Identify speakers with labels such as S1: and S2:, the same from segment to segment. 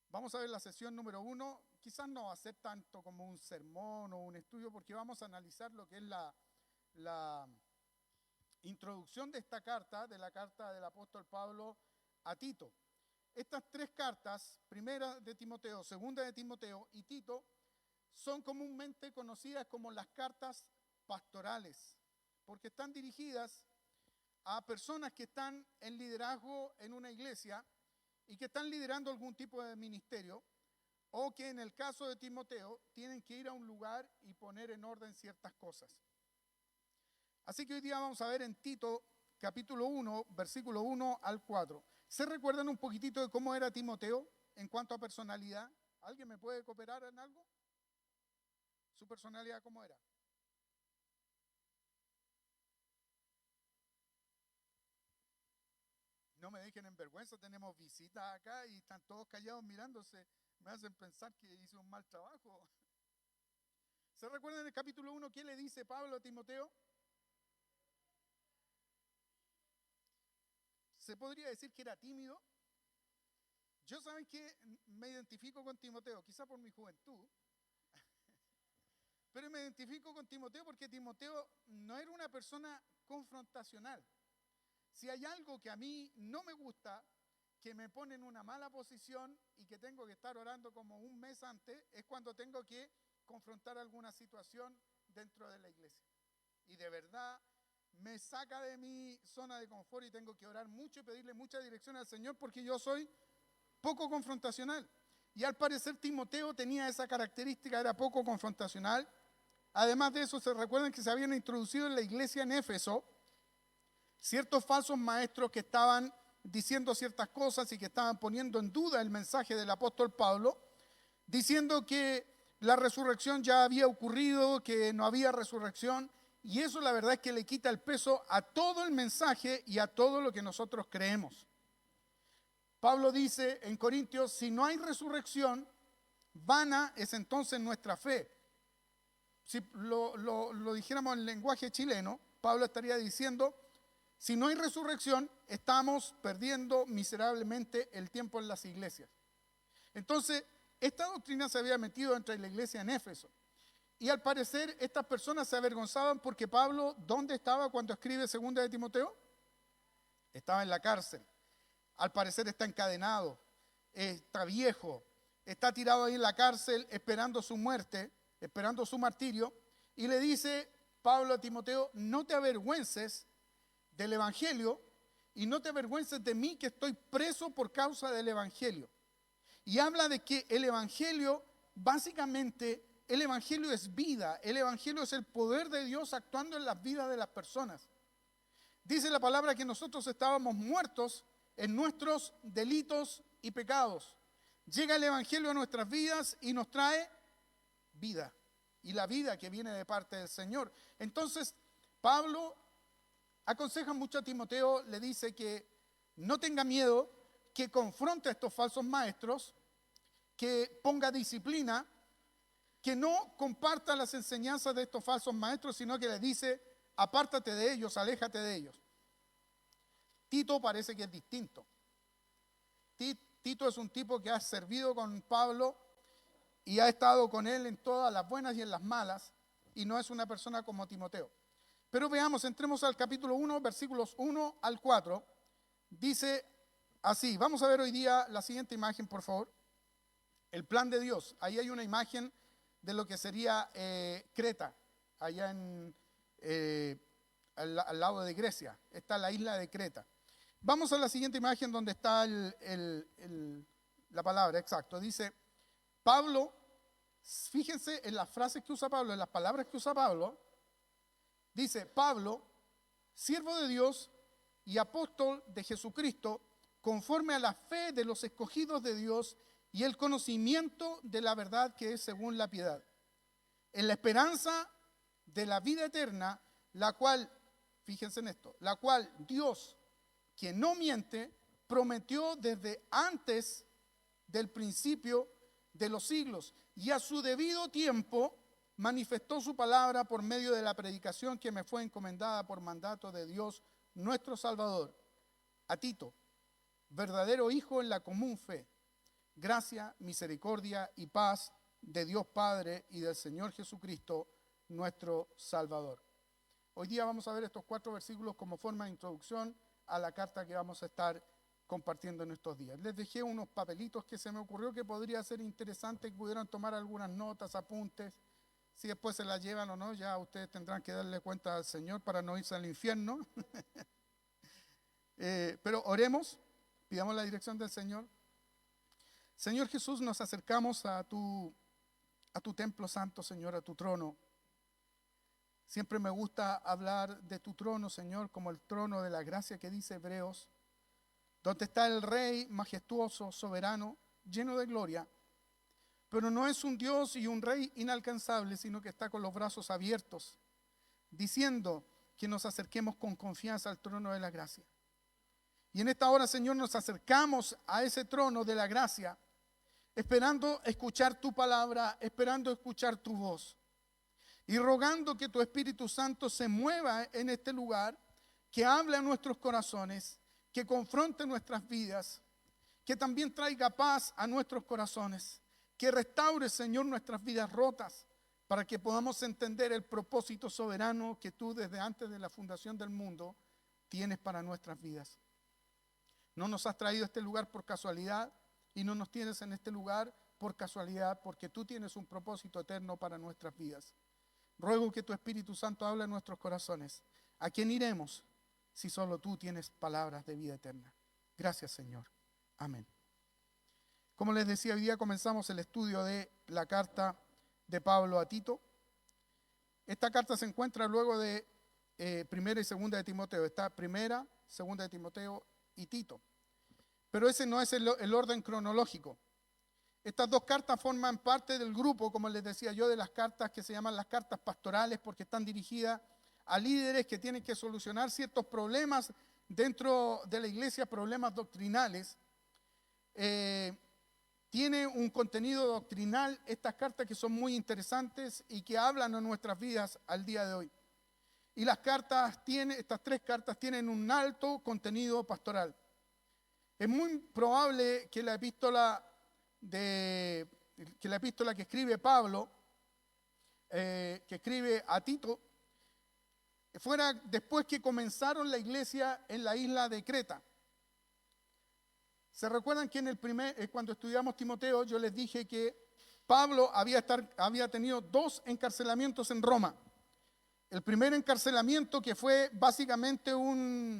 S1: Vamos a ver la sesión número 1. Quizás no va a ser tanto como un sermón o un estudio, porque vamos a analizar lo que es la introducción de esta carta, de la carta del apóstol Pablo a Tito. Estas tres cartas, primera de Timoteo, segunda de Timoteo y Tito, son comúnmente conocidas como las cartas pastorales, porque están dirigidas a personas que están en liderazgo en una iglesia y que están liderando algún tipo de ministerio, o que en el caso de Timoteo tienen que ir a un lugar y poner en orden ciertas cosas. Así que hoy día vamos a ver en Tito capítulo 1, versículo 1 al 4. ¿Se recuerdan un poquitito de cómo era Timoteo en cuanto a personalidad? ¿Alguien me puede cooperar en algo? ¿Su personalidad cómo era? No me dejen en vergüenza, tenemos visitas acá y están todos callados mirándose. Me hacen pensar que hice un mal trabajo. ¿Se recuerdan en el capítulo 1 qué le dice Pablo a Timoteo? ¿Se podría decir que era tímido? Yo, ¿saben qué? Me identifico con Timoteo, quizá por mi juventud, pero me identifico con Timoteo porque Timoteo no era una persona confrontacional. Si hay algo que a mí no me gusta, que me pone en una mala posición y que tengo que estar orando como un mes antes, es cuando tengo que confrontar alguna situación dentro de la iglesia. Y de verdad me saca de mi zona de confort y tengo que orar mucho y pedirle mucha dirección al Señor porque yo soy poco confrontacional. Y al parecer Timoteo tenía esa característica, era poco confrontacional. Además de eso, se recuerdan que se habían introducido en la iglesia en Éfeso ciertos falsos maestros que estaban diciendo ciertas cosas y que estaban poniendo en duda el mensaje del apóstol Pablo, diciendo que la resurrección ya había ocurrido, que no había resurrección, y eso la verdad es que le quita el peso a todo el mensaje y a todo lo que nosotros creemos. Pablo dice en Corintios, si no hay resurrección, vana es entonces nuestra fe. Si lo dijéramos en lenguaje chileno, Pablo estaría diciendo, si no hay resurrección, estamos perdiendo miserablemente el tiempo en las iglesias. Entonces, esta doctrina se había metido entre la iglesia en Éfeso. Y al parecer, estas personas se avergonzaban porque Pablo, ¿dónde estaba cuando escribe segunda de Timoteo? Estaba en la cárcel. Al parecer está encadenado, está viejo, está tirado ahí en la cárcel esperando su muerte, esperando su martirio. Y le dice Pablo a Timoteo, no te avergüences del Evangelio y no te avergüences de mí que estoy preso por causa del Evangelio. Y habla de que el Evangelio, básicamente, el Evangelio es vida, el Evangelio es el poder de Dios actuando en las vidas de las personas. Dice la palabra que nosotros estábamos muertos en nuestros delitos y pecados. Llega el Evangelio a nuestras vidas y nos trae vida. Y la vida que viene de parte del Señor. Entonces, Pablo aconseja mucho a Timoteo, le dice que no tenga miedo, que confronte a estos falsos maestros, que ponga disciplina, que no comparta las enseñanzas de estos falsos maestros, sino que le dice, apártate de ellos, aléjate de ellos. Tito parece que es distinto. Tito es un tipo que ha servido con Pablo y ha estado con él en todas las buenas y en las malas, y no es una persona como Timoteo. Pero veamos, entremos al capítulo 1, versículos 1 al 4. Dice así, vamos a ver hoy día la siguiente imagen, por favor. El plan de Dios. Ahí hay una imagen de lo que sería Creta, allá al lado de Grecia. Está la isla de Creta. Vamos a la siguiente imagen donde está la palabra, exacto. Dice, Pablo, fíjense en las frases que usa Pablo, en las palabras que usa Pablo. Dice, Pablo, siervo de Dios y apóstol de Jesucristo, conforme a la fe de los escogidos de Dios y el conocimiento de la verdad que es según la piedad, en la esperanza de la vida eterna, la cual, fíjense en esto, la cual Dios, quien no miente, prometió desde antes del principio de los siglos y a su debido tiempo manifestó su palabra por medio de la predicación que me fue encomendada por mandato de Dios nuestro Salvador, a Tito, verdadero hijo en la común fe, Gracia, misericordia y paz de Dios Padre y del Señor Jesucristo, nuestro Salvador. Hoy día vamos a ver estos 4 versículos como forma de introducción a la carta que vamos a estar compartiendo en estos días. Les dejé unos papelitos que se me ocurrió que podría ser interesante, que pudieran tomar algunas notas, apuntes. Si después se las llevan o no, ya ustedes tendrán que darle cuenta al Señor para no irse al infierno. Pero oremos, pidamos la dirección del Señor. Señor Jesús, nos acercamos a tu templo santo, Señor, a tu trono. Siempre me gusta hablar de tu trono, Señor, como el trono de la gracia que dice Hebreos, donde está el Rey majestuoso, soberano, lleno de gloria. Pero no es un Dios y un Rey inalcanzable, sino que está con los brazos abiertos, diciendo que nos acerquemos con confianza al trono de la gracia. Y en esta hora, Señor, nos acercamos a ese trono de la gracia, esperando escuchar tu palabra, esperando escuchar tu voz. Y rogando que tu Espíritu Santo se mueva en este lugar, que hable a nuestros corazones, que confronte nuestras vidas, que también traiga paz a nuestros corazones, que restaure, Señor, nuestras vidas rotas, para que podamos entender el propósito soberano que tú desde antes de la fundación del mundo tienes para nuestras vidas. No nos has traído a este lugar por casualidad y no nos tienes en este lugar por casualidad, porque tú tienes un propósito eterno para nuestras vidas. Ruego que tu Espíritu Santo hable en nuestros corazones. ¿A quién iremos si solo tú tienes palabras de vida eterna? Gracias, Señor. Amén. Como les decía, hoy día comenzamos el estudio de la carta de Pablo a Tito. Esta carta se encuentra luego de primera y segunda de Timoteo. Está primera, segunda de Timoteo y Tito. Pero ese no es el orden cronológico. Estas 2 cartas forman parte del grupo, como les decía yo, de las cartas que se llaman las cartas pastorales, porque están dirigidas a líderes que tienen que solucionar ciertos problemas dentro de la iglesia, problemas doctrinales. Tiene un contenido doctrinal estas cartas que son muy interesantes y que hablan a nuestras vidas al día de hoy. Y estas 3 cartas tienen un alto contenido pastoral. Es muy probable que la epístola que escribe Pablo, que escribe a Tito, fuera después que comenzaron la iglesia en la isla de Creta. ¿Se recuerdan que cuando estudiamos Timoteo, yo les dije que Pablo había tenido 2 encarcelamientos en Roma? El primer encarcelamiento, que fue básicamente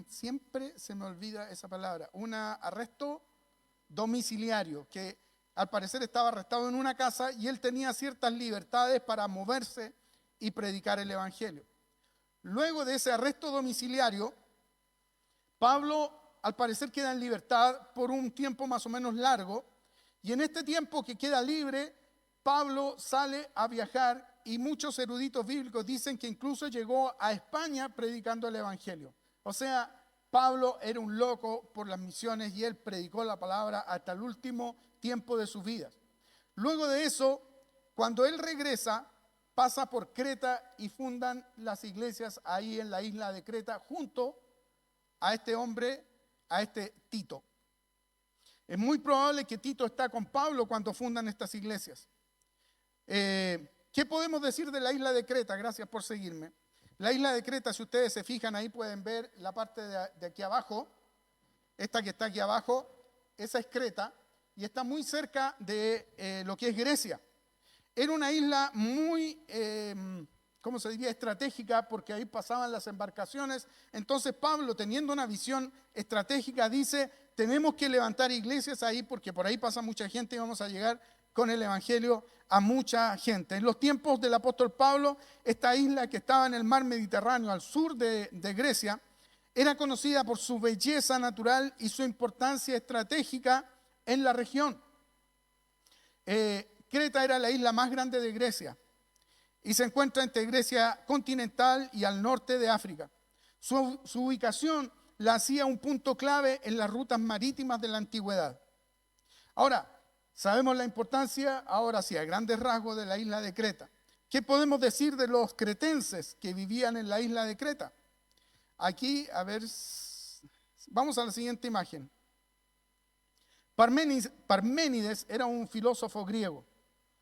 S1: siempre se me olvida esa palabra, un arresto domiciliario, que al parecer estaba arrestado en una casa y él tenía ciertas libertades para moverse y predicar el evangelio. Luego de ese arresto domiciliario, Pablo al parecer queda en libertad por un tiempo más o menos largo, y en este tiempo que queda libre, Pablo sale a viajar, y muchos eruditos bíblicos dicen que incluso llegó a España predicando el evangelio. O sea, Pablo era un loco por las misiones y él predicó la palabra hasta el último tiempo de sus vidas. Luego de eso, cuando él regresa, pasa por Creta y fundan las iglesias ahí en la isla de Creta junto a este hombre, a este Tito. Es muy probable que Tito está con Pablo cuando fundan estas iglesias. ¿Qué podemos decir de la isla de Creta? Gracias por seguirme. La isla de Creta, si ustedes se fijan ahí, pueden ver la parte de aquí abajo. Esta que está aquí abajo, esa es Creta y está muy cerca de lo que es Grecia. Era una isla muy, ¿cómo se diría?, estratégica, porque ahí pasaban las embarcaciones. Entonces Pablo, teniendo una visión estratégica, dice: tenemos que levantar iglesias ahí porque por ahí pasa mucha gente y vamos a llegar con el evangelio a mucha gente. En los tiempos del apóstol Pablo, esta isla que estaba en el mar Mediterráneo al sur de Grecia, era conocida por su belleza natural y su importancia estratégica en la región. Creta era la isla más grande de Grecia y se encuentra entre Grecia continental y al norte de África. Su ubicación la hacía un punto clave en las rutas marítimas de la antigüedad. Ahora, sabemos la importancia, ahora sí, a grandes rasgos, de la isla de Creta. ¿Qué podemos decir de los cretenses que vivían en la isla de Creta? Aquí, a ver, vamos a la siguiente imagen. Parménides era un filósofo griego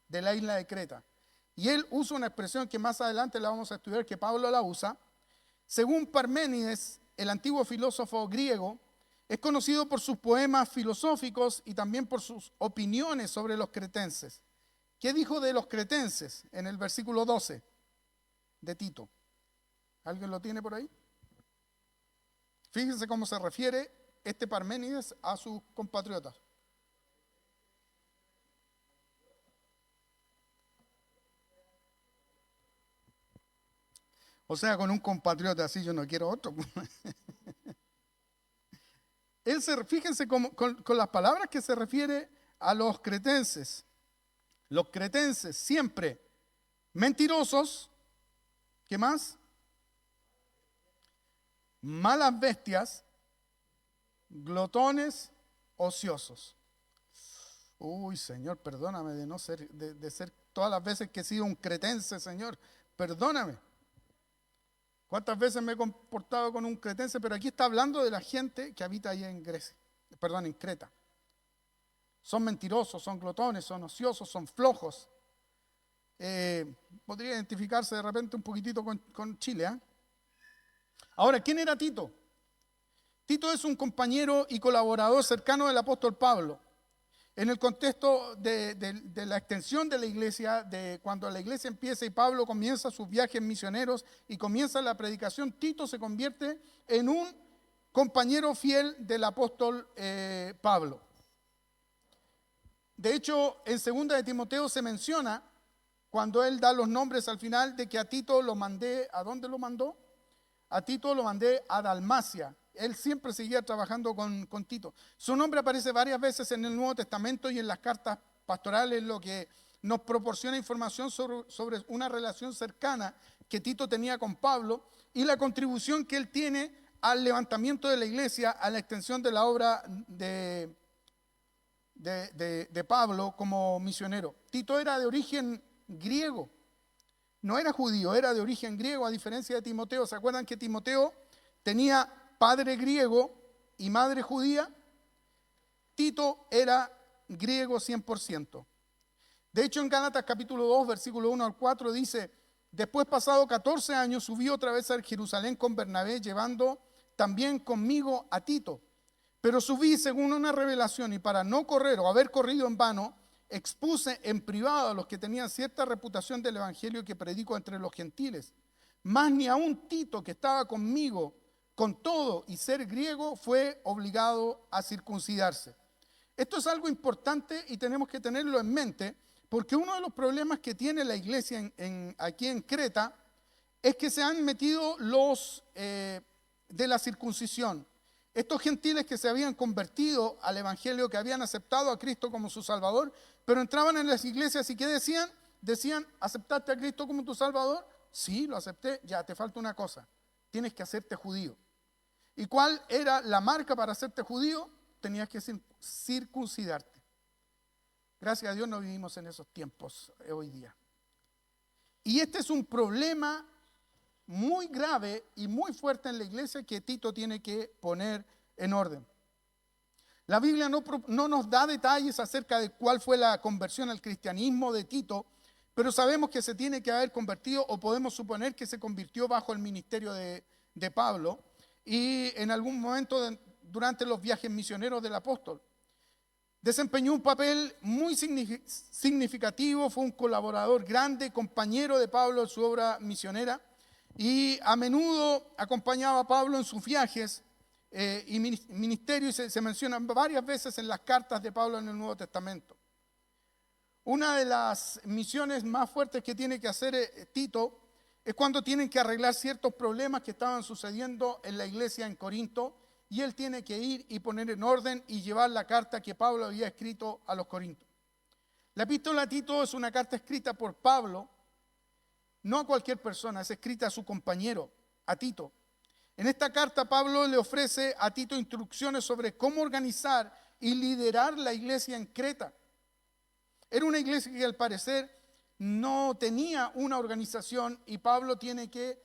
S1: de la isla de Creta. Y él usa una expresión que más adelante la vamos a estudiar, que Pablo la usa. Según Parménides, el antiguo filósofo griego es conocido por sus poemas filosóficos y también por sus opiniones sobre los cretenses. ¿Qué dijo de los cretenses en el versículo 12 de Tito? ¿Alguien lo tiene por ahí? Fíjense cómo se refiere este Parménides a sus compatriotas. O sea, con un compatriota así yo no quiero otro. Fíjense con las palabras que se refiere a los cretenses. Los cretenses siempre mentirosos, ¿qué más? Malas bestias, glotones, ociosos. Uy, Señor, perdóname de ser todas las veces que he sido un cretense, Señor, perdóname. ¿Cuántas veces me he comportado con un cretense? Pero aquí está hablando de la gente que habita ahí en Creta. Son mentirosos, son glotones, son ociosos, son flojos. Podría identificarse de repente un poquitito con Chile, ¿eh? Ahora, ¿quién era Tito? Tito es un compañero y colaborador cercano del apóstol Pablo. En el contexto de la extensión de la iglesia, de cuando la iglesia empieza y Pablo comienza sus viajes misioneros y comienza la predicación, Tito se convierte en un compañero fiel del apóstol Pablo. De hecho, en 2 de Timoteo se menciona, cuando él da los nombres al final, de que a Tito lo mandé, ¿a dónde lo mandó? A Tito lo mandé a Dalmacia. Él siempre seguía trabajando con Tito. Su nombre aparece varias veces en el Nuevo Testamento y en las cartas pastorales, lo que nos proporciona información sobre una relación cercana que Tito tenía con Pablo y la contribución que él tiene al levantamiento de la iglesia, a la extensión de la obra de Pablo como misionero. Tito era de origen griego, no era judío, era de origen griego, a diferencia de Timoteo. ¿Se acuerdan que Timoteo tenía padre griego y madre judía? Tito era griego 100%. De hecho, en Gálatas capítulo 2, versículo 1 al 4 dice: después, pasado 14 años, subí otra vez a Jerusalén con Bernabé, llevando también conmigo a Tito. Pero subí según una revelación, y para no correr o haber corrido en vano, expuse en privado a los que tenían cierta reputación del evangelio que predico entre los gentiles. Mas ni aun Tito, que estaba conmigo, con todo y ser griego, fue obligado a circuncidarse. Esto es algo importante y tenemos que tenerlo en mente, porque uno de los problemas que tiene la iglesia aquí en Creta es que se han metido los de la circuncisión. Estos gentiles que se habían convertido al evangelio, que habían aceptado a Cristo como su Salvador, pero entraban en las iglesias y ¿qué decían? Decían: ¿aceptaste a Cristo como tu Salvador? Sí, lo acepté. Ya, te falta una cosa: tienes que hacerte judío. ¿Y cuál era la marca para hacerte judío? Tenías que circuncidarte. Gracias a Dios no vivimos en esos tiempos hoy día. Y este es un problema muy grave y muy fuerte en la iglesia que Tito tiene que poner en orden. La Biblia no nos da detalles acerca de cuál fue la conversión al cristianismo de Tito, pero sabemos que se tiene que haber convertido, o podemos suponer que se convirtió bajo el ministerio de Pablo y en algún momento durante los viajes misioneros del apóstol. Desempeñó un papel muy significativo, fue un colaborador grande, compañero de Pablo en su obra misionera, y a menudo acompañaba a Pablo en sus viajes y ministerio, y se mencionan varias veces en las cartas de Pablo en el Nuevo Testamento. Una de las misiones más fuertes que tiene que hacer Tito es cuando tienen que arreglar ciertos problemas que estaban sucediendo en la iglesia en Corinto, y él tiene que ir y poner en orden y llevar la carta que Pablo había escrito a los corintios. La epístola a Tito es una carta escrita por Pablo, no a cualquier persona, es escrita a su compañero, a Tito. En esta carta Pablo le ofrece a Tito instrucciones sobre cómo organizar y liderar la iglesia en Creta. Era una iglesia que al parecer no tenía una organización, y Pablo tiene que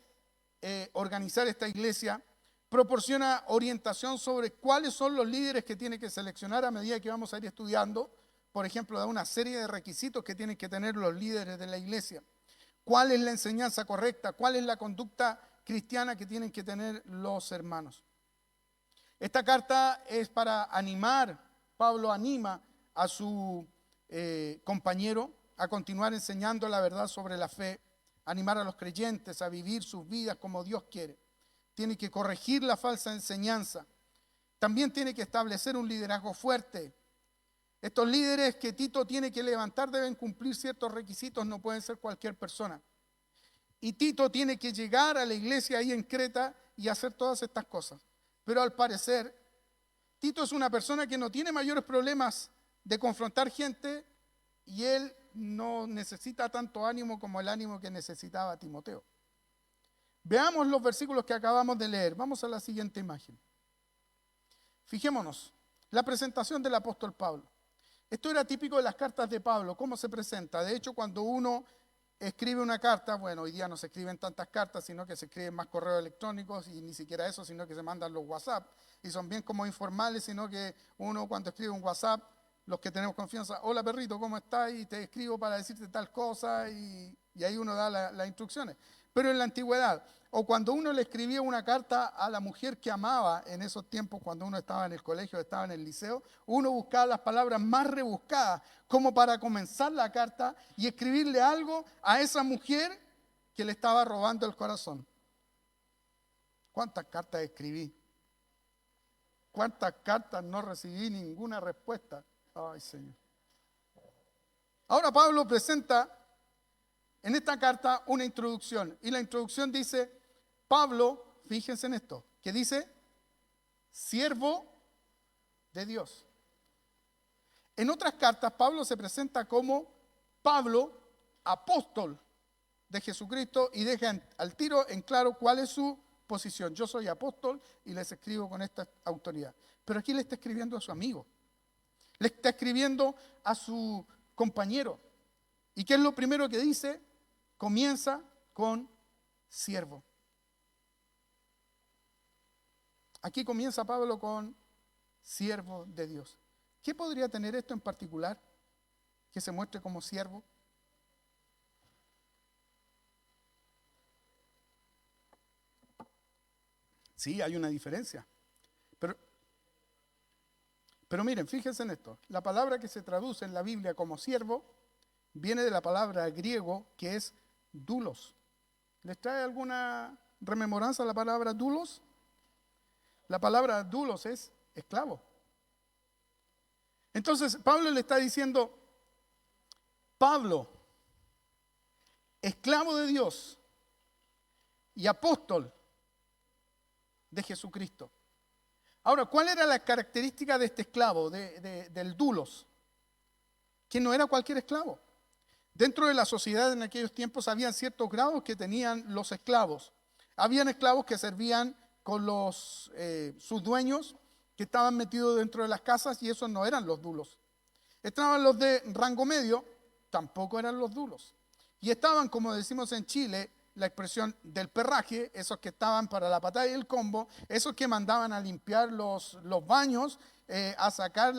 S1: organizar esta iglesia proporciona orientación sobre cuáles son los líderes que tiene que seleccionar a medida que vamos a ir estudiando. Por ejemplo, da una serie de requisitos que tienen que tener los líderes de la iglesia. ¿Cuál es la enseñanza correcta? ¿Cuál es la conducta cristiana que tienen que tener los hermanos? Esta carta es para animar. Pablo anima a su compañero a continuar enseñando la verdad sobre la fe, animar a los creyentes a vivir sus vidas como Dios quiere. Tiene que corregir la falsa enseñanza. También tiene que establecer un liderazgo fuerte. Estos líderes que Tito tiene que levantar deben cumplir ciertos requisitos, no pueden ser cualquier persona. Y Tito tiene que llegar a la iglesia ahí en Creta y hacer todas estas cosas. Pero al parecer, Tito es una persona que no tiene mayores problemas de confrontar gente y él no necesita tanto ánimo como el ánimo que necesitaba Timoteo. Veamos los versículos que acabamos de leer. Vamos a la siguiente imagen. Fijémonos, la presentación del apóstol Pablo. Esto era típico de las cartas de Pablo, cómo se presenta. De hecho, cuando uno escribe una carta, bueno, hoy día no se escriben tantas cartas, sino que se escriben más correos electrónicos y ni siquiera eso, sino que se mandan los WhatsApp. Y son bien como informales, sino que uno cuando escribe un WhatsApp, los que tenemos confianza, hola perrito, ¿cómo estás? Y te escribo para decirte tal cosa y ahí uno da las instrucciones. Pero en la antigüedad, o cuando uno le escribía una carta a la mujer que amaba en esos tiempos, cuando uno estaba en el colegio, estaba en el liceo, uno buscaba las palabras más rebuscadas, como para comenzar la carta y escribirle algo a esa mujer que le estaba robando el corazón. ¿Cuántas cartas escribí? ¿Cuántas cartas no recibí? Ninguna respuesta. Ay, Señor. Ahora Pablo presenta en esta carta una introducción. Y la introducción dice, Pablo, fíjense en esto, que dice, siervo de Dios. En otras cartas, Pablo se presenta como Pablo, apóstol de Jesucristo, y deja al tiro en claro cuál es su posición. Yo soy apóstol y les escribo con esta autoridad. Pero aquí le está escribiendo a su amigo. Le está escribiendo a su compañero. ¿Y qué es lo primero que dice? Comienza con siervo. Aquí comienza Pablo con siervo de Dios. ¿Qué podría tener esto en particular que se muestre como siervo? Sí, hay una diferencia. Pero miren, fíjense en esto. La palabra que se traduce en la Biblia como siervo viene de la palabra griego que es doulos. ¿Les trae alguna rememoranza la palabra doulos? La palabra doulos es esclavo. Entonces Pablo le está diciendo, Pablo, esclavo de Dios y apóstol de Jesucristo. Ahora, ¿cuál era la característica de este esclavo, del doulos? Que no era cualquier esclavo. Dentro de la sociedad en aquellos tiempos habían ciertos grados que tenían los esclavos. Habían esclavos que servían con sus dueños, que estaban metidos dentro de las casas, y esos no eran los doulos. Estaban los de rango medio, tampoco eran los doulos. Y estaban, como decimos en Chile, la expresión del perraje, esos que estaban para la patada y el combo, esos que mandaban a limpiar los baños, a sacar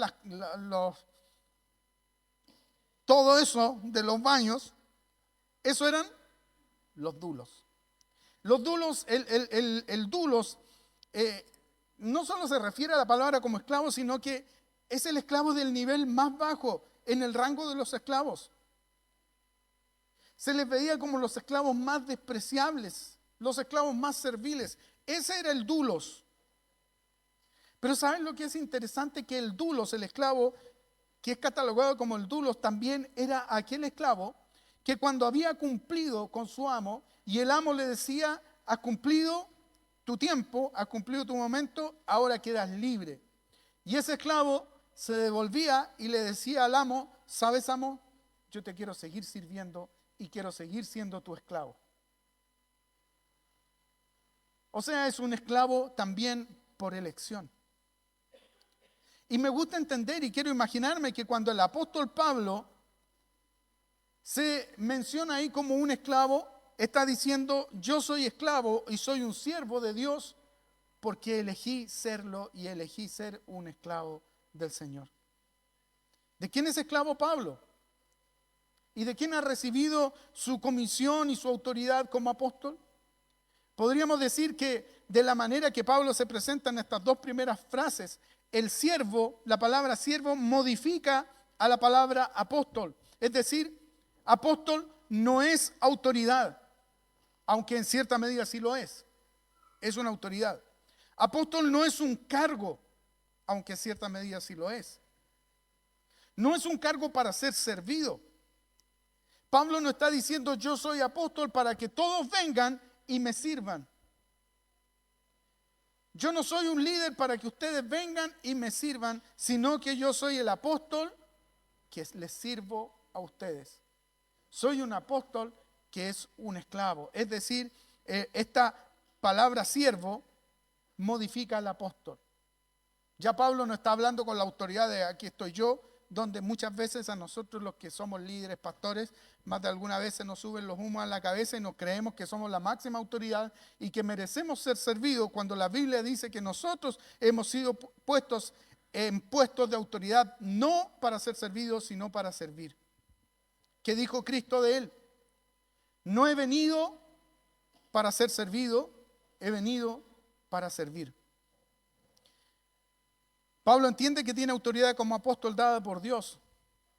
S1: todo eso de los baños, eso eran los doulos. Los doulos, el doulos, no solo se refiere a la palabra como esclavo, sino que es el esclavo del nivel más bajo en el rango de los esclavos. Se les veía como los esclavos más despreciables, los esclavos más serviles. Ese era el doulos. Pero ¿saben lo que es interesante? Que el doulos, el esclavo que es catalogado como el doulos, también era aquel esclavo que cuando había cumplido con su amo y el amo le decía, has cumplido tu tiempo, has cumplido tu momento, ahora quedas libre. Y ese esclavo se devolvía y le decía al amo, ¿sabes, amo? Yo te quiero seguir sirviendo y quiero seguir siendo tu esclavo. O sea, es un esclavo también por elección. Y me gusta entender y quiero imaginarme que cuando el apóstol Pablo se menciona ahí como un esclavo, está diciendo, yo soy esclavo y soy un siervo de Dios porque elegí serlo y elegí ser un esclavo del Señor. ¿De quién es esclavo Pablo? ¿Y de quién ha recibido su comisión y su autoridad como apóstol? Podríamos decir que de la manera que Pablo se presenta en estas dos primeras frases, el siervo, la palabra siervo, modifica a la palabra apóstol. Es decir, apóstol no es autoridad, aunque en cierta medida sí lo es. Es una autoridad. Apóstol no es un cargo, aunque en cierta medida sí lo es. No es un cargo para ser servido. Pablo no está diciendo yo soy apóstol para que todos vengan y me sirvan. Yo no soy un líder para que ustedes vengan y me sirvan, sino que yo soy el apóstol que les sirvo a ustedes. Soy un apóstol que es un esclavo. Es decir, esta palabra siervo modifica al apóstol. Ya Pablo no está hablando con la autoridad de aquí estoy yo, donde muchas veces a nosotros los que somos líderes, pastores, más de alguna vez se nos suben los humos a la cabeza y nos creemos que somos la máxima autoridad y que merecemos ser servidos cuando la Biblia dice que nosotros hemos sido puestos en puestos de autoridad no para ser servidos, sino para servir. ¿Qué dijo Cristo de él? No he venido para ser servido, he venido para servir. Pablo entiende que tiene autoridad como apóstol dada por Dios,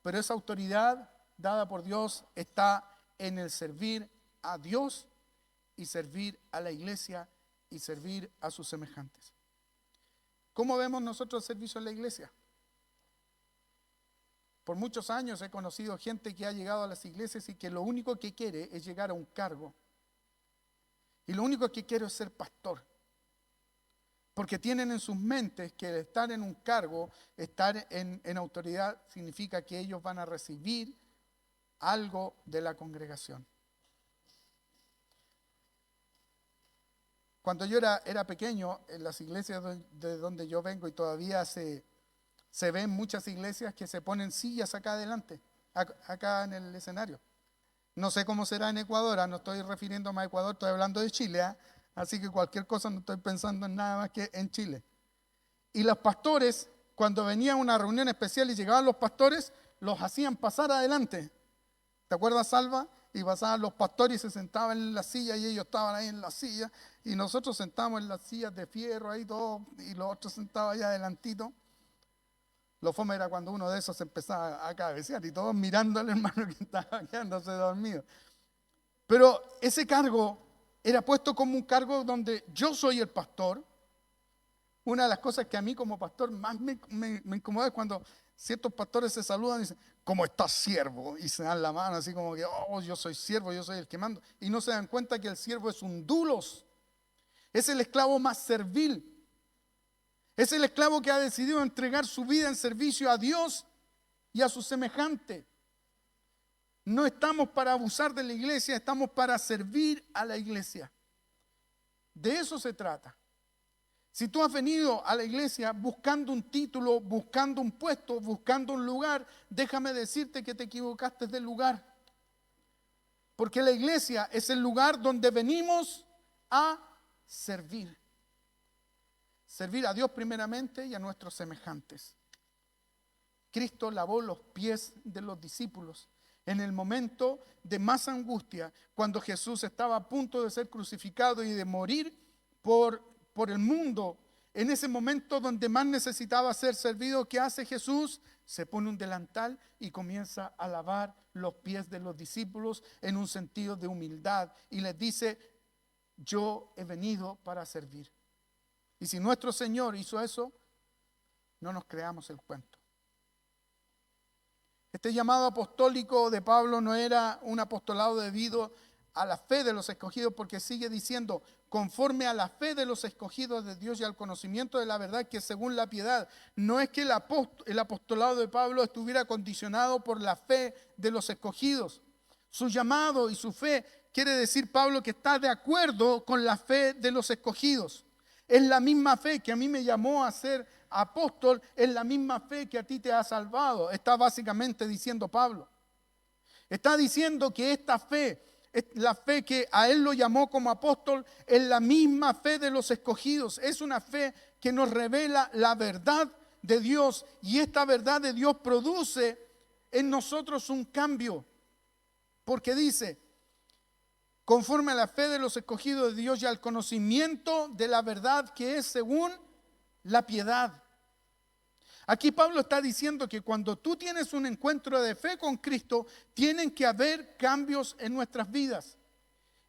S1: pero esa autoridad dada por Dios está en el servir a Dios y servir a la iglesia y servir a sus semejantes. ¿Cómo vemos nosotros el servicio en la iglesia? Por muchos años he conocido gente que ha llegado a las iglesias y que lo único que quiere es llegar a un cargo. Y lo único que quiere es ser pastor. Porque tienen en sus mentes que estar en un cargo, estar en autoridad, significa que ellos van a recibir algo de la congregación. Cuando yo era pequeño, en las iglesias de donde yo vengo, y todavía se ven muchas iglesias que se ponen sillas acá adelante, acá en el escenario. No sé cómo será en Ecuador, no estoy refiriéndome a Ecuador, estoy hablando de Chile, así que cualquier cosa no estoy pensando en nada más que en Chile. Y los pastores, cuando venía una reunión especial y llegaban los pastores, los hacían pasar adelante. ¿Te acuerdas, Salva? Y pasaban los pastores y se sentaban en la silla y ellos estaban ahí en la silla y nosotros sentábamos en las sillas de fierro ahí todos y los otros sentaban allá adelantito. Lo fome era cuando uno de esos empezaba a cabecear y todos mirando al hermano que estaba quedándose dormido. Pero ese cargo era puesto como un cargo donde yo soy el pastor. Una de las cosas que a mí como pastor más me incomoda es cuando ciertos pastores se saludan y dicen, ¿cómo estás, siervo? Y se dan la mano así como que, oh, yo soy siervo, yo soy el que mando. Y no se dan cuenta que el siervo es un dulos. Es el esclavo más servil. Es el esclavo que ha decidido entregar su vida en servicio a Dios y a su semejante. No estamos para abusar de la iglesia, estamos para servir a la iglesia. De eso se trata. Si tú has venido a la iglesia buscando un título, buscando un puesto, buscando un lugar, déjame decirte que te equivocaste del lugar. Porque la iglesia es el lugar donde venimos a servir. Servir a Dios primeramente y a nuestros semejantes. Cristo lavó los pies de los discípulos en el momento de más angustia, cuando Jesús estaba a punto de ser crucificado y de morir por el mundo. En ese momento donde más necesitaba ser servido, ¿qué hace Jesús? Se pone un delantal y comienza a lavar los pies de los discípulos en un sentido de humildad y les dice, yo he venido para servir. Y si nuestro Señor hizo eso, no nos creamos el cuento. Este llamado apostólico de Pablo no era un apostolado debido a la fe de los escogidos, porque sigue diciendo, conforme a la fe de los escogidos de Dios y al conocimiento de la verdad que según la piedad. No es que el apostolado de Pablo estuviera condicionado por la fe de los escogidos. Su llamado y su fe quiere decir Pablo que está de acuerdo con la fe de los escogidos. Es la misma fe que a mí me llamó a ser apóstol, es la misma fe que a ti te ha salvado. Está básicamente diciendo Pablo. Está diciendo que esta fe la fe que a él lo llamó como apóstol, es la misma fe de los escogidos. Es una fe que nos revela la verdad de Dios, y esta verdad de Dios produce en nosotros un cambio, porque dice, conforme a la fe de los escogidos de Dios y al conocimiento de la verdad que es según la piedad. Aquí Pablo está diciendo que cuando tú tienes un encuentro de fe con Cristo, tienen que haber cambios en nuestras vidas.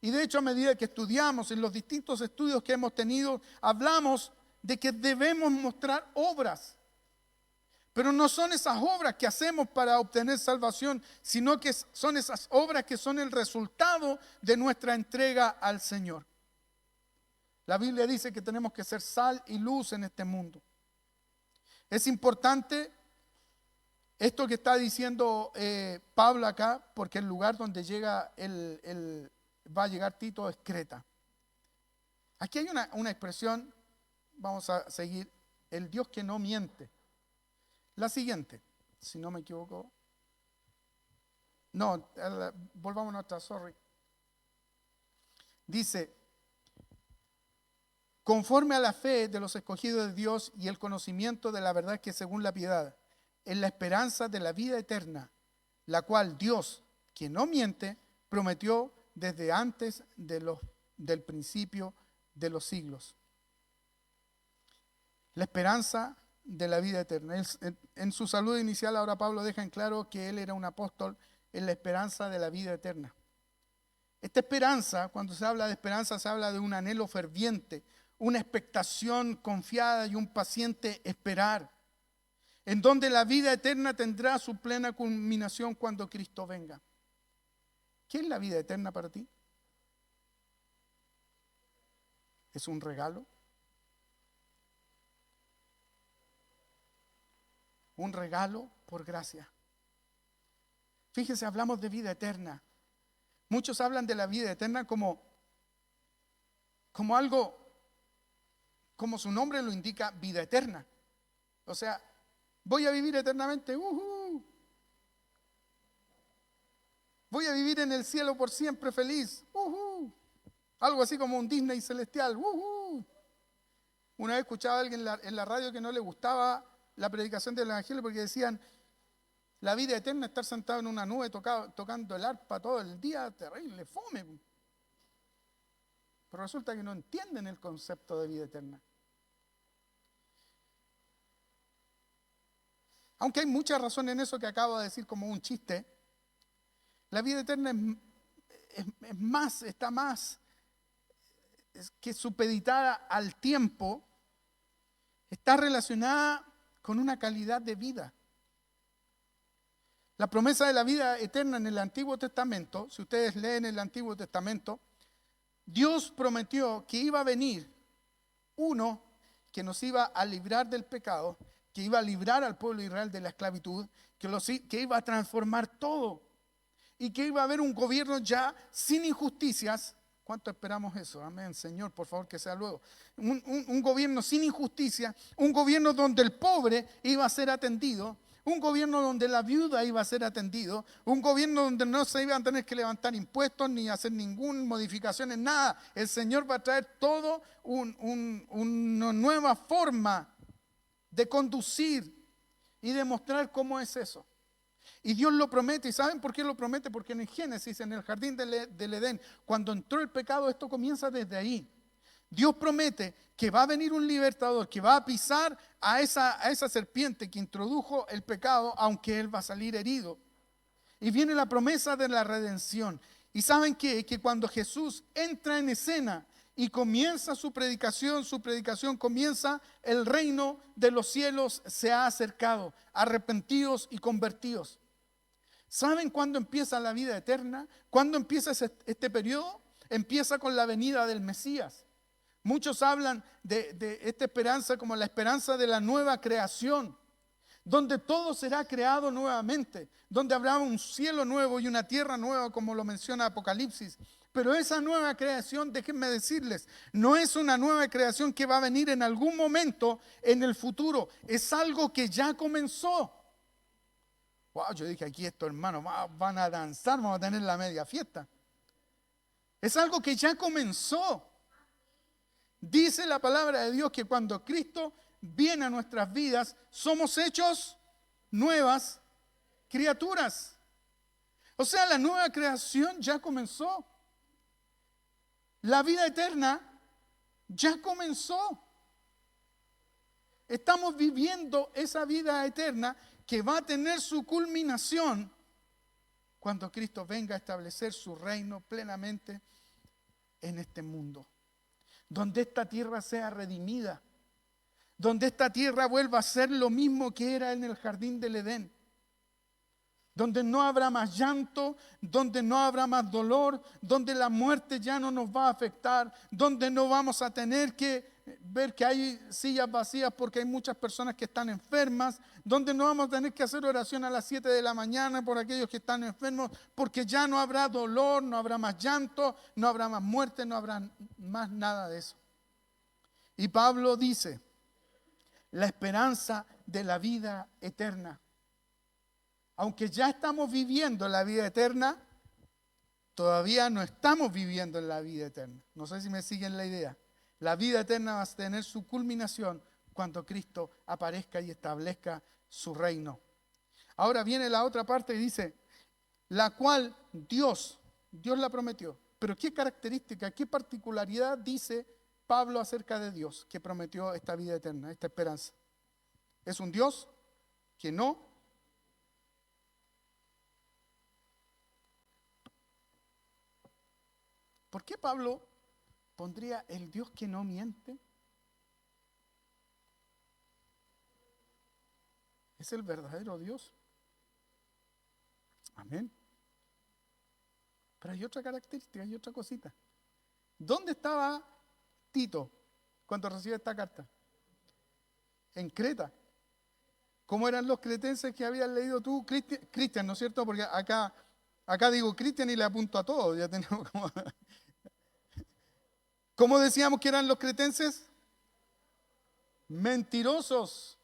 S1: Y de hecho, a medida que estudiamos, en los distintos estudios que hemos tenido, hablamos de que debemos mostrar obras. Pero no son esas obras que hacemos para obtener salvación, sino que son esas obras que son el resultado de nuestra entrega al Señor. La Biblia dice que tenemos que ser sal y luz en este mundo. Es importante esto que está diciendo Pablo acá, porque el lugar donde va a llegar Tito es Creta. Aquí hay una expresión, vamos a seguir, el Dios que no miente. La siguiente, si no me equivoco. No, volvamos a nuestra, sorry. Dice, conforme a la fe de los escogidos de Dios y el conocimiento de la verdad que según la piedad, en la esperanza de la vida eterna, la cual Dios, que no miente, prometió desde antes del principio de los siglos. La esperanza de la vida eterna. En su saludo inicial, ahora Pablo deja en claro que él era un apóstol en la esperanza de la vida eterna. Esta esperanza, cuando se habla de esperanza, se habla de un anhelo ferviente, una expectación confiada y un paciente esperar, en donde la vida eterna tendrá su plena culminación cuando Cristo venga. ¿Qué es la vida eterna para ti? ¿Es un regalo? Un regalo por gracia. Fíjense, hablamos de vida eterna. Muchos hablan de la vida eterna como algo, como su nombre lo indica, vida eterna. O sea, voy a vivir eternamente. Voy a vivir en el cielo por siempre feliz. Algo así como un Disney celestial. Una vez escuchaba a alguien en la radio que no le gustaba la predicación del evangelio porque decían, la vida eterna es estar sentado en una nube tocando el arpa todo el día, terrible, fome. Pero resulta que no entienden el concepto de vida eterna. Aunque hay mucha razón en eso que acabo de decir como un chiste, la vida eterna está más que supeditada al tiempo, está relacionada con una calidad de vida. La promesa de la vida eterna en el Antiguo Testamento, si ustedes leen el Antiguo Testamento, Dios prometió que iba a venir uno que nos iba a librar del pecado, que iba a librar al pueblo de Israel de la esclavitud, que iba a transformar todo y que iba a haber un gobierno ya sin injusticias. ¿Cuánto esperamos eso? Amén, Señor, por favor que sea luego. Un gobierno sin injusticia, un gobierno donde el pobre iba a ser atendido, un gobierno donde la viuda iba a ser atendido, un gobierno donde no se iban a tener que levantar impuestos ni hacer ninguna modificación en nada. El Señor va a traer todo una nueva forma de conducir y de mostrar cómo es eso. Y Dios lo promete. ¿Y saben por qué lo promete? Porque en Génesis, en el jardín del Edén, cuando entró el pecado, esto comienza desde ahí. Dios promete que va a venir un libertador, que va a pisar a esa serpiente que introdujo el pecado, aunque él va a salir herido. Y viene la promesa de la redención. ¿Y saben qué? Que cuando Jesús entra en escena y comienza su predicación comienza, el reino de los cielos se ha acercado, arrepentidos y convertidos. ¿Saben cuándo empieza la vida eterna? ¿Cuándo empieza este periodo? Empieza con la venida del Mesías. Muchos hablan de esta esperanza como la esperanza de la nueva creación, donde todo será creado nuevamente, donde habrá un cielo nuevo y una tierra nueva, como lo menciona Apocalipsis. Pero esa nueva creación, déjenme decirles, no es una nueva creación que va a venir en algún momento en el futuro. Es algo que ya comenzó. Wow, yo dije aquí estos hermanos van a danzar, vamos a tener la media fiesta. Es algo que ya comenzó. Dice la palabra de Dios que cuando Cristo viene a nuestras vidas, somos hechos nuevas criaturas. O sea, la nueva creación ya comenzó. La vida eterna ya comenzó. Estamos viviendo esa vida eterna que va a tener su culminación cuando Cristo venga a establecer su reino plenamente en este mundo. Donde esta tierra sea redimida. Donde esta tierra vuelva a ser lo mismo que era en el jardín del Edén. Donde no habrá más llanto, donde no habrá más dolor, donde la muerte ya no nos va a afectar, donde no vamos a tener que ver que hay sillas vacías porque hay muchas personas que están enfermas, donde no vamos a tener que hacer oración a las 7 de la mañana por aquellos que están enfermos, porque ya no habrá dolor, no habrá más llanto, no habrá más muerte, no habrá más nada de eso. Y Pablo dice, la esperanza de la vida eterna. Aunque ya estamos viviendo la vida eterna, todavía no estamos viviendo en la vida eterna. No sé si me siguen la idea. La vida eterna va a tener su culminación cuando Cristo aparezca y establezca su reino. Ahora viene la otra parte y dice, la cual Dios la prometió. Pero ¿qué característica, qué particularidad dice Pablo acerca de Dios que prometió esta vida eterna, esta esperanza? Es un Dios que no. ¿Por qué Pablo pondría el Dios que no miente? Es el verdadero Dios. Amén. Pero hay otra característica, hay otra cosita. ¿Dónde estaba Tito cuando recibe esta carta? En Creta. ¿Cómo eran los cretenses que habías leído tú? Cristian, ¿no es cierto? Porque acá digo Cristian y le apunto a todos. Ya tenemos como... ¿Cómo decíamos que eran los cretenses? Mentirosos.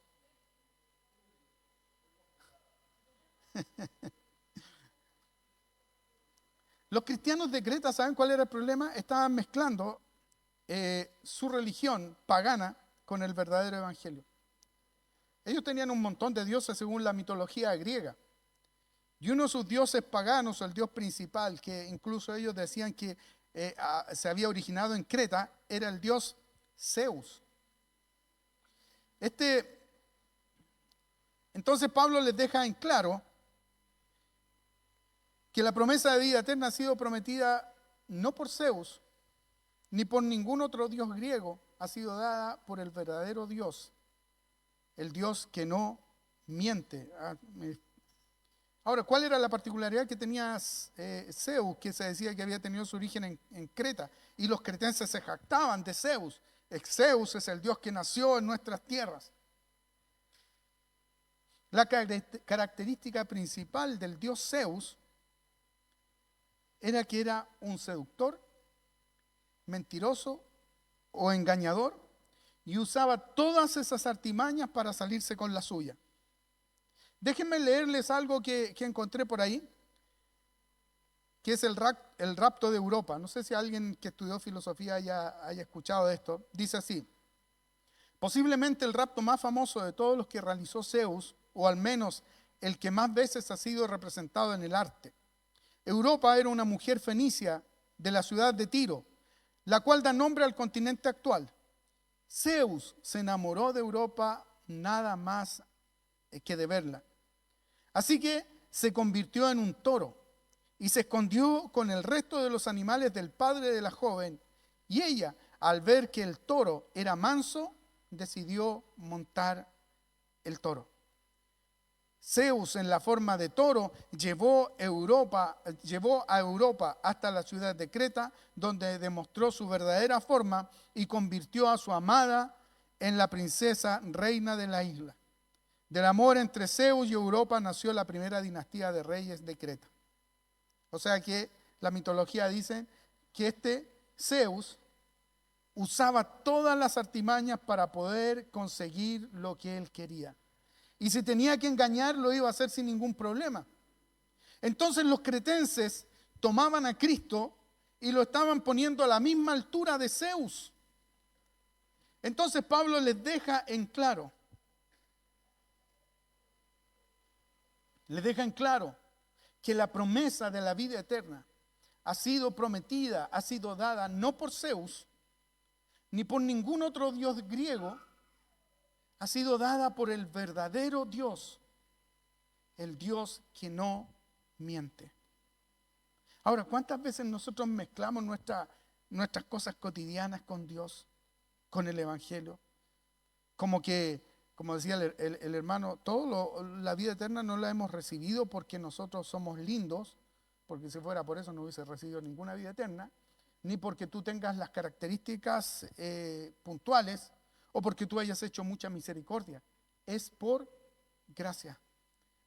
S1: Los cristianos de Creta, ¿saben cuál era el problema? Estaban mezclando su religión pagana con el verdadero evangelio. Ellos tenían un montón de dioses según la mitología griega. Y uno de sus dioses paganos, el dios principal, que incluso ellos decían que se había originado en Creta, era el dios Zeus. Entonces Pablo les deja en claro que la promesa de vida eterna ha sido prometida no por Zeus, ni por ningún otro dios griego, ha sido dada por el verdadero Dios, el Dios que no miente. Ahora, ¿cuál era la particularidad que tenía Zeus, que se decía que había tenido su origen en Creta? Y los cretenses se jactaban de Zeus. Zeus es el Dios que nació en nuestras tierras. La característica principal del Dios Zeus era que era un seductor, mentiroso o engañador, y usaba todas esas artimañas para salirse con la suya. Déjenme leerles algo que encontré por ahí, que es el rapto de Europa. No sé si alguien que estudió filosofía haya escuchado de esto. Dice así: posiblemente el rapto más famoso de todos los que realizó Zeus, o al menos el que más veces ha sido representado en el arte. Europa era una mujer fenicia de la ciudad de Tiro, la cual da nombre al continente actual. Zeus se enamoró de Europa nada más que de verla. Así que se convirtió en un toro y se escondió con el resto de los animales del padre de la joven. Y ella, al ver que el toro era manso, decidió montar el toro. Zeus, en la forma de toro, llevó a Europa hasta la ciudad de Creta, donde demostró su verdadera forma y convirtió a su amada en la princesa reina de la isla. Del amor entre Zeus y Europa nació la primera dinastía de reyes de Creta. O sea que la mitología dice que Zeus usaba todas las artimañas para poder conseguir lo que él quería. Y si tenía que engañar, lo iba a hacer sin ningún problema. Entonces los cretenses tomaban a Cristo y lo estaban poniendo a la misma altura de Zeus. Entonces Pablo les deja en claro, que la promesa de la vida eterna ha sido prometida, ha sido dada no por Zeus, ni por ningún otro dios griego, ha sido dada por el verdadero Dios, el Dios que no miente. Ahora, ¿cuántas veces nosotros mezclamos nuestras cosas cotidianas con Dios, con el Evangelio? Como decía el hermano, la vida eterna no la hemos recibido porque nosotros somos lindos, porque si fuera por eso no hubiese recibido ninguna vida eterna, ni porque tú tengas las características puntuales, o porque tú hayas hecho mucha misericordia. Es por gracia,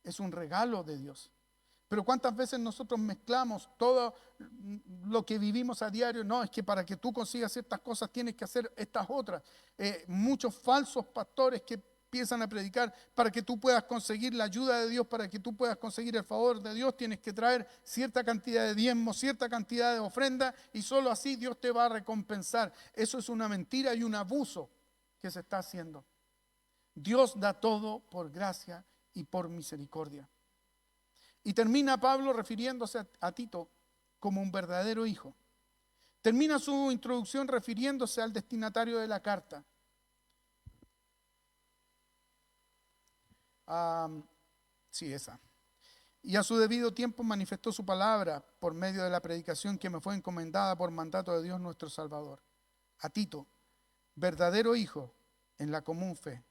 S1: es un regalo de Dios. Pero ¿cuántas veces nosotros mezclamos todo lo que vivimos a diario? No, es que para que tú consigas ciertas cosas tienes que hacer estas otras. Muchos falsos pastores que empiezan a predicar, para que tú puedas conseguir la ayuda de Dios, para que tú puedas conseguir el favor de Dios, tienes que traer cierta cantidad de diezmos, cierta cantidad de ofrenda, y solo así Dios te va a recompensar. Eso es una mentira y un abuso que se está haciendo. Dios da todo por gracia y por misericordia. Y termina Pablo refiriéndose a Tito como un verdadero hijo. Termina su introducción refiriéndose al destinatario de la carta. Esa. Y a su debido tiempo manifestó su palabra por medio de la predicación que me fue encomendada por mandato de Dios nuestro Salvador. A Tito, verdadero hijo en la común fe.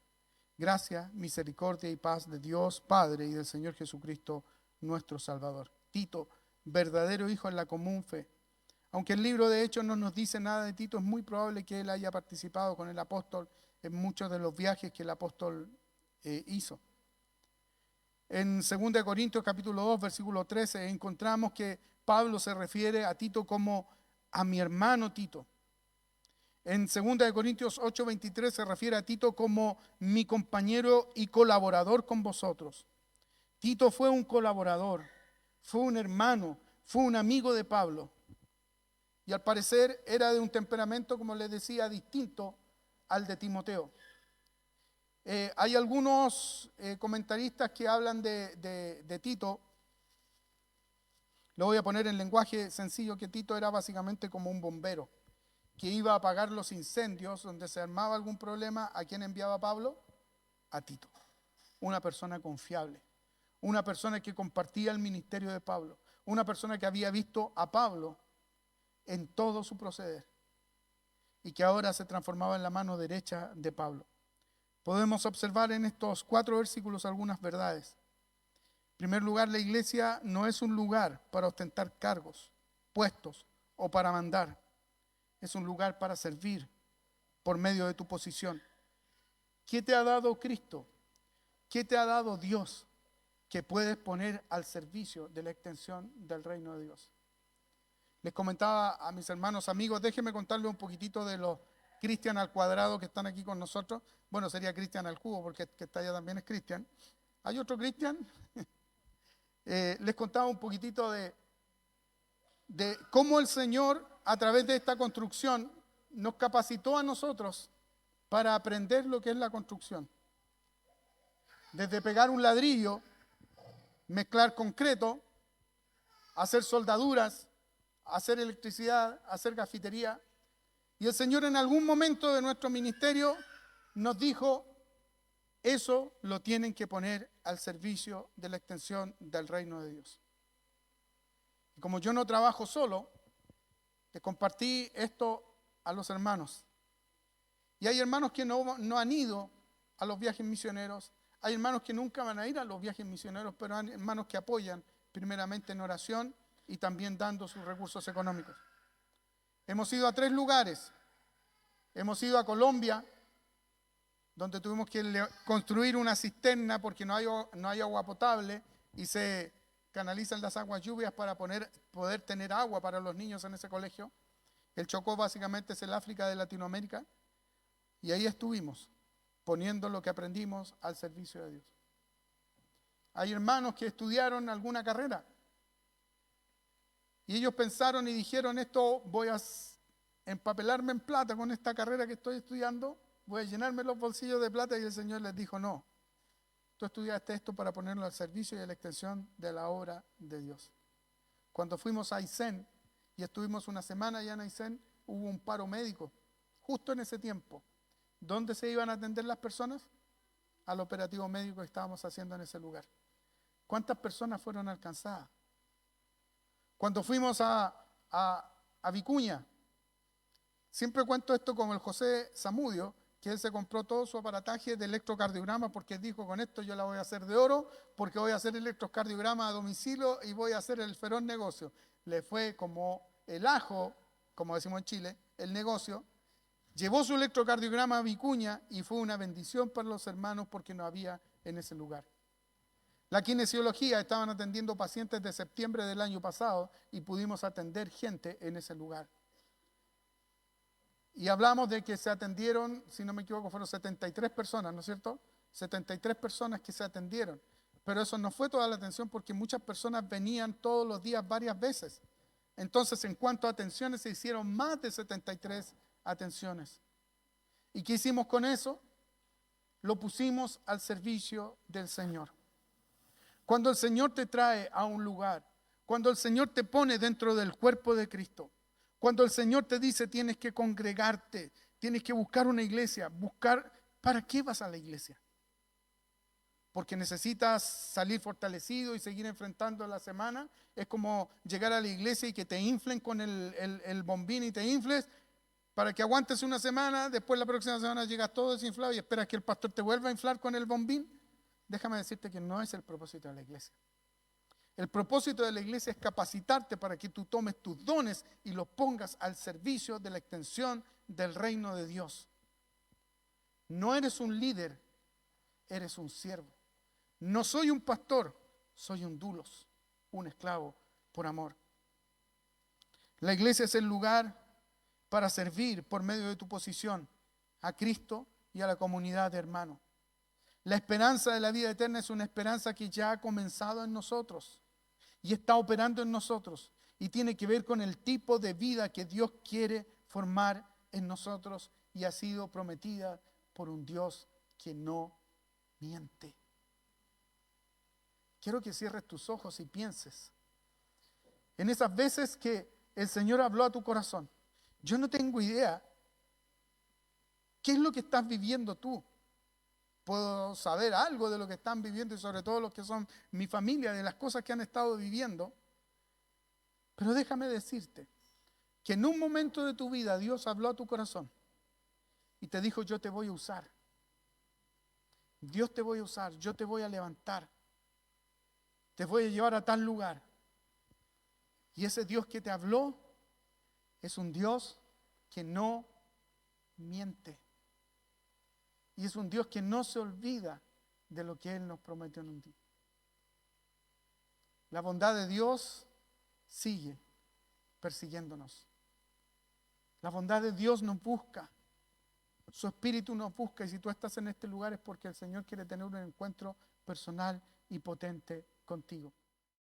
S1: Gracia, misericordia y paz de Dios Padre y del Señor Jesucristo nuestro Salvador. Tito, verdadero hijo en la común fe. Aunque el libro de Hechos no nos dice nada de Tito, es muy probable que él haya participado con el apóstol en muchos de los viajes que el apóstol hizo. En 2 Corintios capítulo 2, versículo 13, encontramos que Pablo se refiere a Tito como a mi hermano Tito. En 2 Corintios 8, 23 se refiere a Tito como mi compañero y colaborador con vosotros. Tito fue un colaborador, fue un hermano, fue un amigo de Pablo. Y al parecer era de un temperamento, como les decía, distinto al de Timoteo. Hay algunos comentaristas que hablan de Tito. Lo voy a poner en lenguaje sencillo, que Tito era básicamente como un bombero que iba a apagar los incendios donde se armaba algún problema. ¿A quién enviaba Pablo? A Tito, una persona confiable, una persona que compartía el ministerio de Pablo, una persona que había visto a Pablo en todo su proceder y que ahora se transformaba en la mano derecha de Pablo. Podemos observar en estos 4 versículos algunas verdades. En primer lugar, la iglesia no es un lugar para ostentar cargos, puestos o para mandar. Es un lugar para servir por medio de tu posición. ¿Qué te ha dado Cristo? ¿Qué te ha dado Dios que puedes poner al servicio de la extensión del reino de Dios? Les comentaba a mis hermanos amigos, déjenme contarles un poquitito de los Cristian al cuadrado que están aquí con nosotros. Bueno, sería Cristian al cubo, porque el que está allá también es Cristian. ¿Hay otro Cristian? Les contaba un poquitito de cómo el Señor, a través de esta construcción, nos capacitó a nosotros para aprender lo que es la construcción. Desde pegar un ladrillo, mezclar concreto, hacer soldaduras, hacer electricidad, hacer gafitería. Y el Señor en algún momento de nuestro ministerio nos dijo, eso lo tienen que poner al servicio de la extensión del reino de Dios. Y como yo no trabajo solo, les compartí esto a los hermanos. Y hay hermanos que no han ido a los viajes misioneros, hay hermanos que nunca van a ir a los viajes misioneros, pero hay hermanos que apoyan primeramente en oración y también dando sus recursos económicos. Hemos ido a 3 lugares. Hemos ido a Colombia, donde tuvimos que construir una cisterna porque no hay agua potable y se canalizan las aguas lluvias para poder tener agua para los niños en ese colegio. El Chocó básicamente es el África de Latinoamérica. Y ahí estuvimos, poniendo lo que aprendimos al servicio de Dios. Hay hermanos que estudiaron alguna carrera. Y ellos pensaron y dijeron, esto voy a empapelarme en plata con esta carrera que estoy estudiando, voy a llenarme los bolsillos de plata. Y el Señor les dijo, no, tú estudiaste esto para ponerlo al servicio y a la extensión de la obra de Dios. Cuando fuimos a Aysén y estuvimos una semana allá en Aysén, hubo un paro médico, justo en ese tiempo. ¿Dónde se iban a atender las personas? Al operativo médico que estábamos haciendo en ese lugar. ¿Cuántas personas fueron alcanzadas? Cuando fuimos a Vicuña, siempre cuento esto como el José Zamudio, que él se compró todo su aparataje de electrocardiograma porque dijo, con esto yo la voy a hacer de oro, porque voy a hacer electrocardiograma a domicilio y voy a hacer el feroz negocio. Le fue como el ajo, como decimos en Chile, el negocio. Llevó su electrocardiograma a Vicuña y fue una bendición para los hermanos porque no había en ese lugar. La kinesiología, estaban atendiendo pacientes de septiembre del año pasado y pudimos atender gente en ese lugar. Y hablamos de que se atendieron, si no me equivoco, fueron 73 personas, ¿no es cierto? 73 personas que se atendieron. Pero eso no fue toda la atención porque muchas personas venían todos los días varias veces. Entonces, en cuanto a atenciones, se hicieron más de 73 atenciones. ¿Y qué hicimos con eso? Lo pusimos al servicio del Señor. Cuando el Señor te trae a un lugar, cuando el Señor te pone dentro del cuerpo de Cristo, cuando el Señor te dice tienes que congregarte, tienes que buscar una iglesia, ¿para qué vas a la iglesia? Porque necesitas salir fortalecido y seguir enfrentando la semana. Es como llegar a la iglesia y que te inflen con el bombín y te infles para que aguantes una semana, después la próxima semana llegas todo desinflado y esperas que el pastor te vuelva a inflar con el bombín. Déjame decirte que no es el propósito de la iglesia. El propósito de la iglesia es capacitarte para que tú tomes tus dones y los pongas al servicio de la extensión del reino de Dios. No eres un líder, eres un siervo. No soy un pastor, soy un dulos, un esclavo por amor. La iglesia es el lugar para servir por medio de tu posición a Cristo y a la comunidad de hermanos. La esperanza de la vida eterna es una esperanza que ya ha comenzado en nosotros y está operando en nosotros y tiene que ver con el tipo de vida que Dios quiere formar en nosotros y ha sido prometida por un Dios que no miente. Quiero que cierres tus ojos y pienses en esas veces que el Señor habló a tu corazón. Yo no tengo idea qué es lo que estás viviendo tú. Puedo saber algo de lo que están viviendo y sobre todo los que son mi familia, de las cosas que han estado viviendo. Pero déjame decirte que en un momento de tu vida Dios habló a tu corazón y te dijo, yo te voy a usar. Dios te voy a usar, yo te voy a levantar. Te voy a llevar a tal lugar. Y ese Dios que te habló es un Dios que no miente. Y es un Dios que no se olvida de lo que Él nos prometió en un día. La bondad de Dios sigue persiguiéndonos. La bondad de Dios nos busca. Su Espíritu nos busca. Y si tú estás en este lugar es porque el Señor quiere tener un encuentro personal y potente contigo.